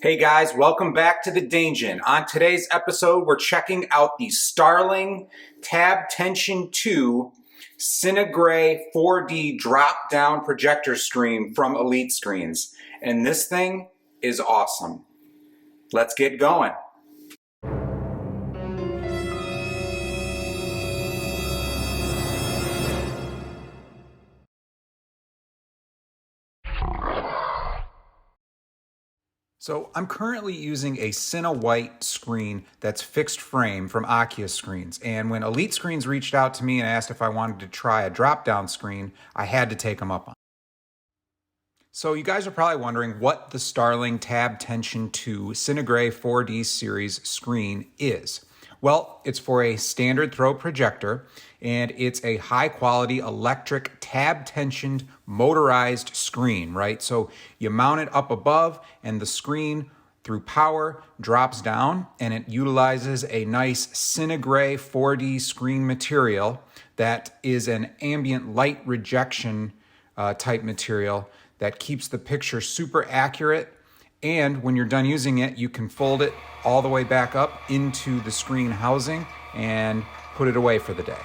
Hey guys, welcome back to the Daingeon. On today's episode, we're checking out the Starling Tab-Tension 2 CineGrey 4D drop-down projector screen from Elite Screens. And this thing is awesome. Let's get going. So I'm currently using a CineWhite screen that's fixed frame from Akia screens. And when Elite Screens reached out to me and asked if I wanted to try a drop-down screen, I had to take them up on it. So you guys are probably wondering what the Starling Tab-Tension 2 CineGrey 4D series screen is. Well, it's for a standard throw projector, and it's a high-quality electric tab-tensioned motorized screen, right? So you mount it up above, and the screen, through power, drops down, and it utilizes a nice CineGrey 4D screen material that is an ambient light rejection type material that keeps the picture super accurate. And when you're done using it, you can fold it all the way back up into the screen housing and put it away for the day.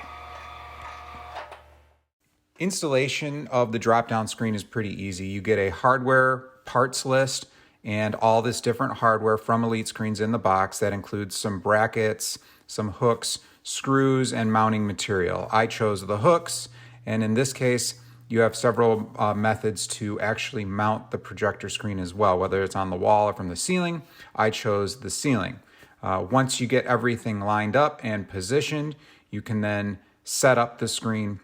Installation of the drop-down screen is pretty easy. You get a hardware parts list and all this different hardware from Elite Screens in the box. That includes some brackets, some hooks, screws, and mounting material. I chose the hooks, and in this case, you have several methods to actually mount the projector screen as well, whether it's on the wall or from the ceiling. I chose the ceiling. Once you get everything lined up and positioned, you can then set up the screen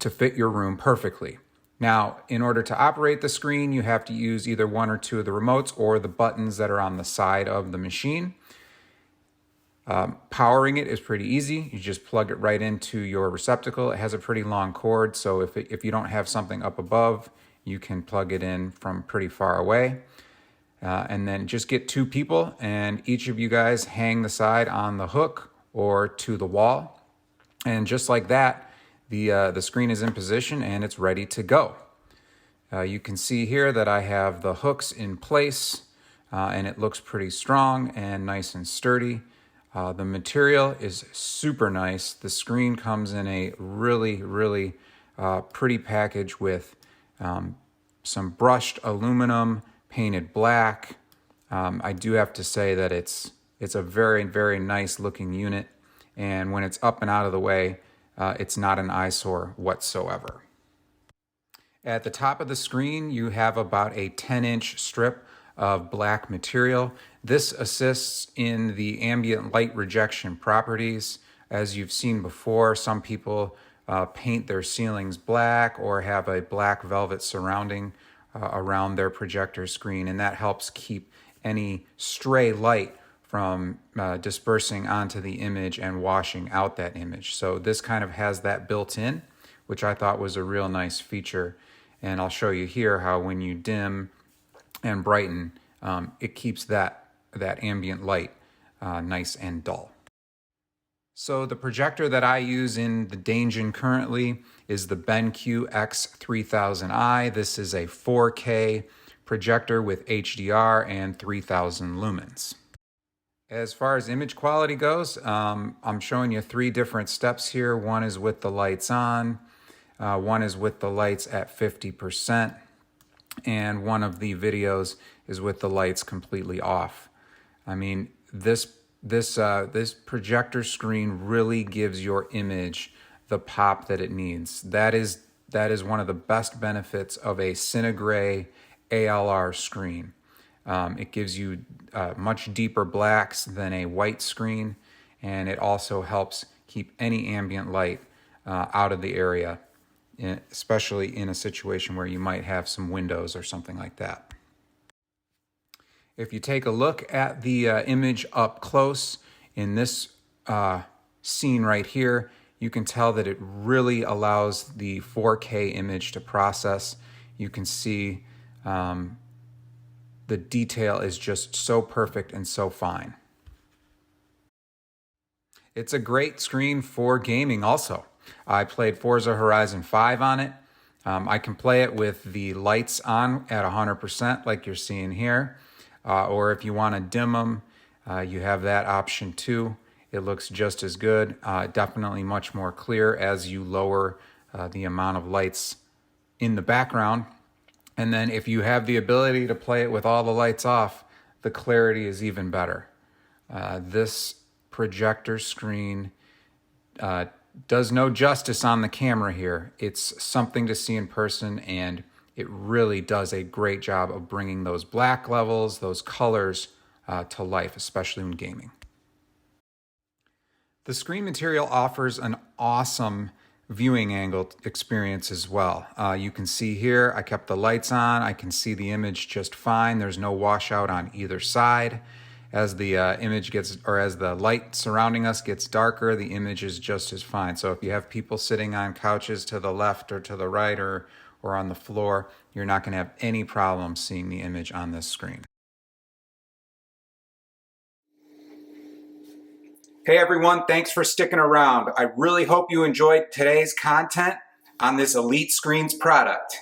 to fit your room perfectly. Now, in order to operate the screen, you have to use either one or two of the remotes or the buttons that are on the side of the machine. Powering it is pretty easy. You just plug it right into your receptacle. It has a pretty long cord, so if you don't have something up above, you can plug it in from pretty far away. And then just get two people, and each of you guys hang the side on the hook or to the wall. And just like that, the screen is in position and it's ready to go. You can see here that I have the hooks in place, and it looks pretty strong and nice and sturdy. The material is super nice. The screen comes in a really pretty package with some brushed aluminum painted black. I do have to say that it's a very nice looking unit, and when it's up and out of the way, it's not an eyesore whatsoever. At the top of the screen, you have about a 10-inch strip of black material. This assists in the ambient light rejection properties. As you've seen before, some people paint their ceilings black or have a black velvet surrounding around their projector screen, and that helps keep any stray light from dispersing onto the image and washing out that image. So this kind of has that built in, which I thought was a real nice feature. And I'll show you here how when you dim and brighten, it keeps that ambient light nice and dull. So the projector that I use in the Daingeon currently is the BenQ X3000i. This is a 4K projector with HDR and 3000 lumens. As far as image quality goes, I'm showing you three different steps here. One is with the lights on, one is with the lights at 50%, and one of the videos is with the lights completely off. I mean, this projector screen really gives your image the pop that it needs. That is one of the best benefits of a CineGrey ALR screen. It gives you much deeper blacks than a white screen, and it also helps keep any ambient light out of the area, especially in a situation where you might have some windows or something like that. If you take a look at the image up close in this scene right here, you can tell that it really allows the 4K image to process. You can see the detail is just so perfect and so fine. It's a great screen for gaming also. I played Forza Horizon 5 on it. I can play it with the lights on at 100% like you're seeing here. or if you want to dim them, you have that option too. It looks just as good, definitely much more clear as you lower the amount of lights in the background. And then if you have the ability to play it with all the lights off, the clarity is even better. This projector screen does no justice on the camera here. It's something to see in person, and it really does a great job of bringing those black levels, those colors to life, especially when gaming. The screen material offers an awesome viewing angle experience as well. You can see here, I kept the lights on. I can see the image just fine. There's no washout on either side. As the image gets, or as the light surrounding us gets darker, the image is just as fine. So if you have people sitting on couches to the left or to the right or on the floor, you're not going to have any problem seeing the image on this screen. Hey everyone, thanks for sticking around. I really hope you enjoyed today's content on this Elite Screens product.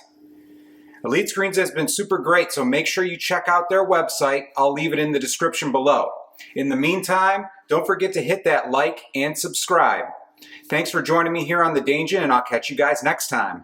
Elite Screens has been super great, so make sure you check out their website. I'll leave it in the description below. In the meantime, don't forget to hit that like and subscribe. Thanks for joining me here on the Daingeon, and I'll catch you guys next time.